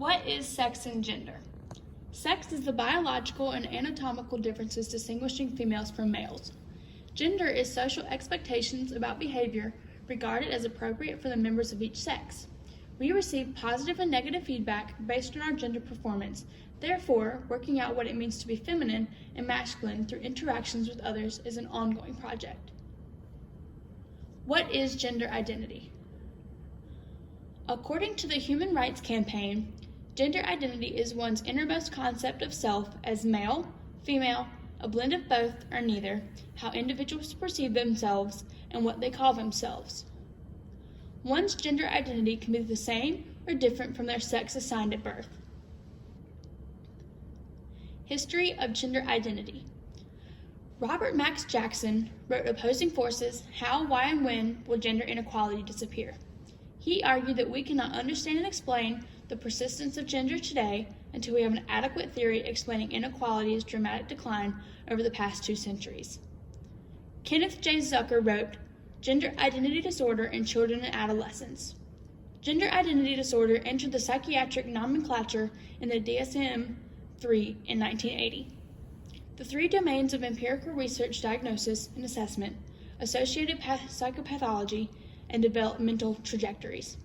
What is sex and gender? Sex is the biological and anatomical differences distinguishing females from males. Gender is social expectations about behavior regarded as appropriate for the members of each sex. We receive positive and negative feedback based on our gender performance. Therefore, working out what it means to be feminine and masculine through interactions with others is an ongoing project. What is gender identity? According to the Human Rights Campaign, gender identity is one's innermost concept of self as male, female, a blend of both or neither, how individuals perceive themselves, and what they call themselves. One's gender identity can be the same or different from their sex assigned at birth. History of gender identity. Robert Max Jackson wrote Opposing Forces, How, Why, and When Will Gender Inequality Disappear? He argued that we cannot understand and explain the persistence of gender today until we have an adequate theory explaining inequality's dramatic decline over the past 2 centuries. Kenneth J. Zucker wrote, Gender Identity Disorder in Children and Adolescents. Gender identity disorder entered the psychiatric nomenclature in the DSM-3 in 1980. The 3 domains of empirical research, diagnosis, and assessment, associated psychopathology, and developmental trajectories.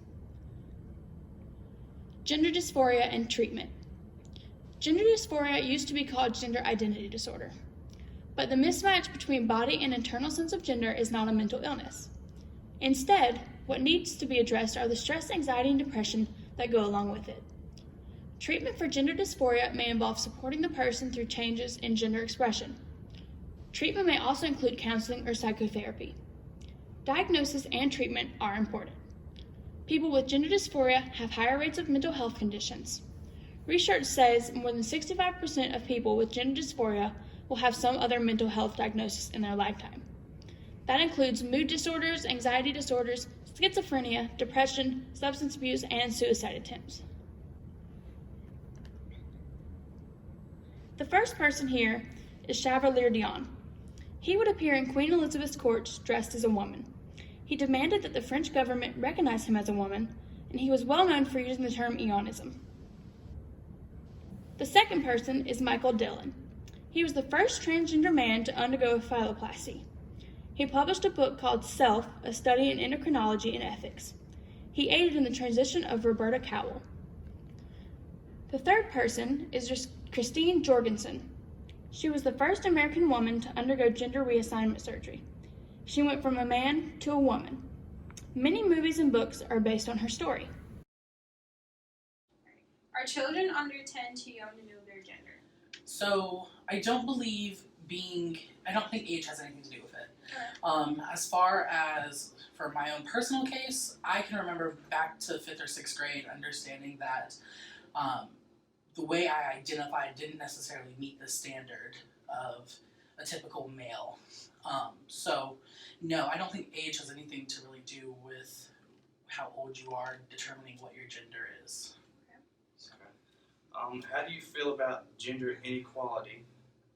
Gender dysphoria and treatment. Gender dysphoria used to be called gender identity disorder, but the mismatch between body and internal sense of gender is not a mental illness. Instead, what needs to be addressed are the stress, anxiety, and depression that go along with it. Treatment for gender dysphoria may involve supporting the person through changes in gender expression. Treatment may also include counseling or psychotherapy. Diagnosis and treatment are important. People with gender dysphoria have higher rates of mental health conditions. Research says more than 65% of people with gender dysphoria will have some other mental health diagnosis in their lifetime. That includes mood disorders, anxiety disorders, schizophrenia, depression, substance abuse, and suicide attempts. The first person here is Chevalier Dion. He would appear in Queen Elizabeth's court dressed as a woman. He demanded that the French government recognize him as a woman, and he was well known for using the term eonism. The second person is Michael Dillon. He was the first transgender man to undergo a phalloplasty. He published a book called Self, A Study in Endocrinology and Ethics. He aided in the transition of Roberta Cowell. The third person is Christine Jorgensen. She was the first American woman to undergo gender reassignment surgery. She went from a man to a woman. Many movies and books are based on her story. Are children under 10 too young to know their gender? So I don't think age has anything to do with it. As far as for my own personal case, I can remember back to 5th or 6th grade understanding that the way I identified didn't necessarily meet the standard of a typical male. So no, I don't think age has anything to really do with how old you are determining what your gender is. Okay. How do you feel about gender inequality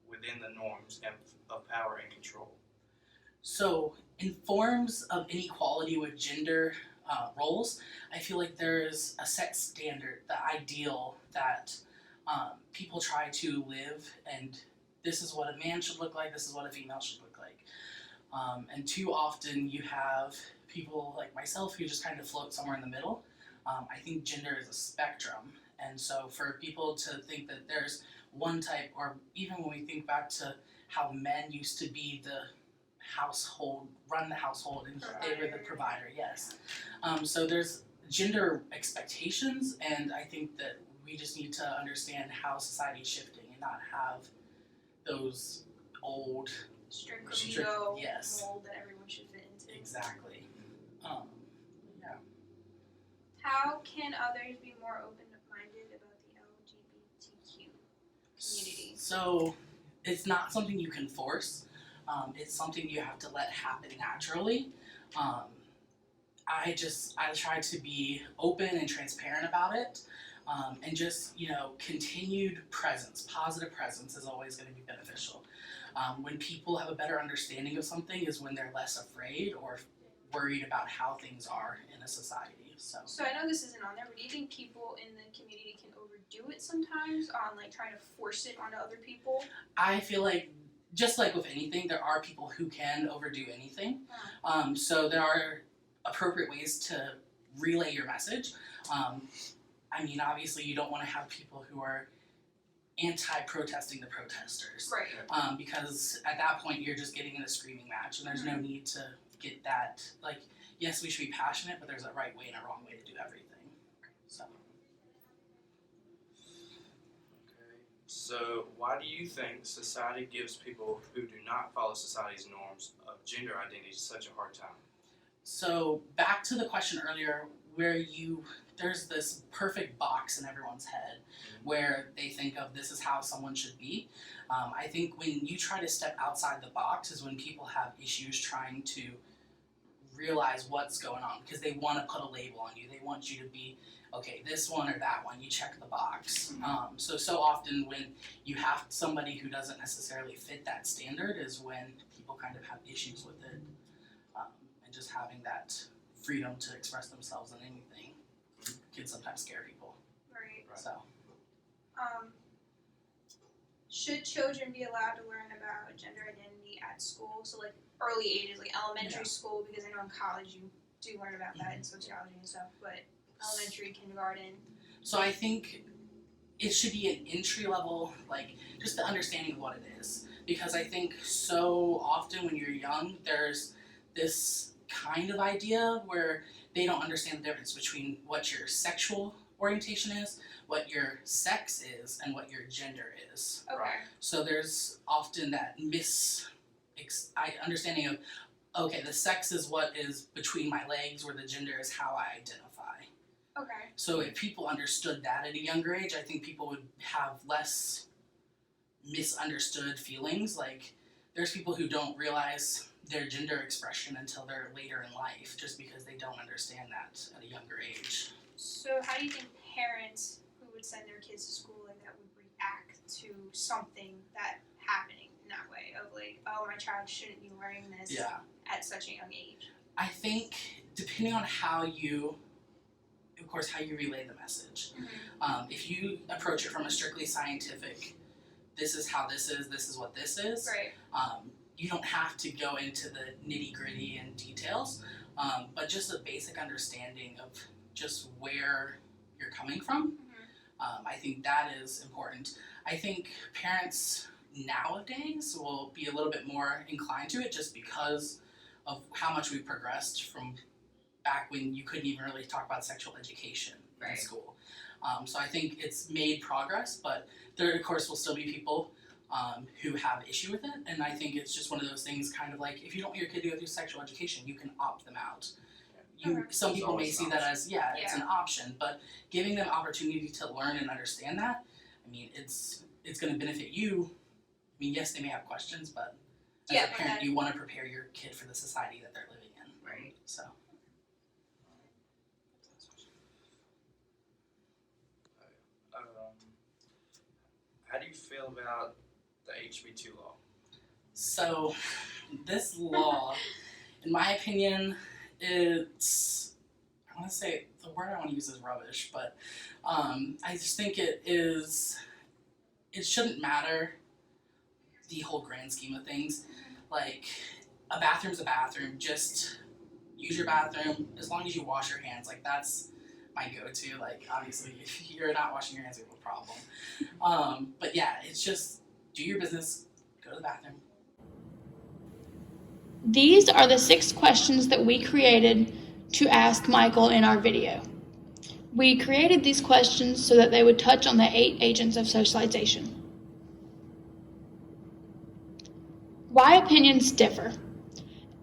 within the norms of power and control? So in forms of inequality with gender roles, I feel like there's a set standard, the ideal that people try to live, and this is what a man should look like, this is what a female should look like. And too often you have people like myself who just kind of float somewhere in the middle. I think gender is a spectrum, and so for people to think that there's one type, or even when we think back to how men used to be the household, run the household, and they were the provider, yes. So there's gender expectations, and I think that we just need to understand how society is shifting and not have those old Strict yes. mold that everyone should fit into. Exactly. Yeah. How can others be more open-minded about the LGBTQ community? So it's not something you can force. It's something you have to let happen naturally. I try to be open and transparent about it, and just, continued presence, positive presence is always going to be beneficial. When people have a better understanding of something is when they're less afraid or worried about how things are in a society. So I know this isn't on there, but do you think people in the community can overdo it sometimes on like trying to force it onto other people? I feel like, just like with anything, there are people who can overdo anything. So there are appropriate ways to relay your message. I mean, obviously, you don't want to have people who are anti-protesting the protesters. Right. Because at that point, you're just getting in a screaming match, and there's no need to get that. Like, yes, we should be passionate, but there's a right way and a wrong way to do everything. So. Okay. So why do you think society gives people who do not follow society's norms of gender identity such a hard time? So back to the question earlier, where there's this perfect box in everyone's head where they think of this is how someone should be. I think when you try to step outside the box is when people have issues trying to realize what's going on, because they want to put a label on you. They want you to be, okay, this one or that one, you check the box. So often when you have somebody who doesn't necessarily fit that standard is when people kind of have issues with it. And just having that freedom to express themselves in anything can sometimes scare people. Right. So. Should children be allowed to learn about gender identity at school? So like early ages, like elementary school, because I know in college you do learn about that in sociology and stuff, but elementary, kindergarten. So I think it should be an entry level, like just the understanding of what it is. Because I think so often when you're young, there's this kind of idea where they don't understand the difference between what your sexual orientation is, what your sex is, and what your gender is. Okay. So there's often that understanding of, okay, the sex is what is between my legs, where the gender is how I identify. Okay. So if people understood that at a younger age, I think people would have less misunderstood feelings. Like, there's people who don't realize their gender expression until they're later in life, just because they don't understand that at a younger age. So how do you think parents who would send their kids to school like that would react to something that happening in that way of like, oh, my child shouldn't be learning this at such a young age? I think depending on how you relay the message. If you approach it from a strictly scientific, this is how this is what this is. Right. You don't have to go into the nitty gritty and details, but just a basic understanding of just where you're coming from. I think that is important. I think parents nowadays will be a little bit more inclined to it just because of how much we've progressed from back when you couldn't even really talk about sexual education in school. So I think it's made progress, but there of course will still be people who have issue with it, and I think it's just one of those things, kind of like if you don't want your kid to go through sexual education, you can opt them out. Some people may see that as it's an option, but giving them opportunity to learn and understand that, I mean, it's going to benefit you. I mean, yes, they may have questions, but as a parent, you want to prepare your kid for the society that they're living in. Right. So. How do you feel about the HB2 law? So, this law, in my opinion, it's, I want to say, the word I want to use is rubbish, but I just think it shouldn't matter the whole grand scheme of things. Like, a bathroom's a bathroom, just use your bathroom, as long as you wash your hands, like that's my go-to. Like, obviously, if you're not washing your hands, we have a problem. But yeah, it's just do your business, go to the bathroom. These are the 6 questions that we created to ask Michael in our video. We created these questions so that they would touch on the 8 agents of socialization. Why opinions differ.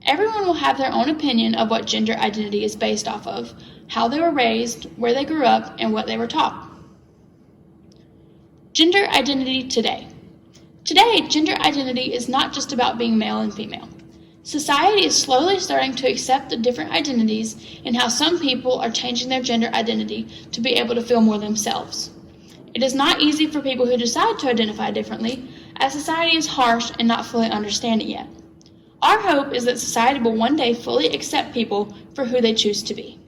Everyone will have their own opinion of what gender identity is based off of, how they were raised, where they grew up, and what they were taught. Gender identity today. Today, gender identity is not just about being male and female. Society is slowly starting to accept the different identities and how some people are changing their gender identity to be able to feel more themselves. It is not easy for people who decide to identify differently, as society is harsh and not fully understand it yet. Our hope is that society will one day fully accept people for who they choose to be.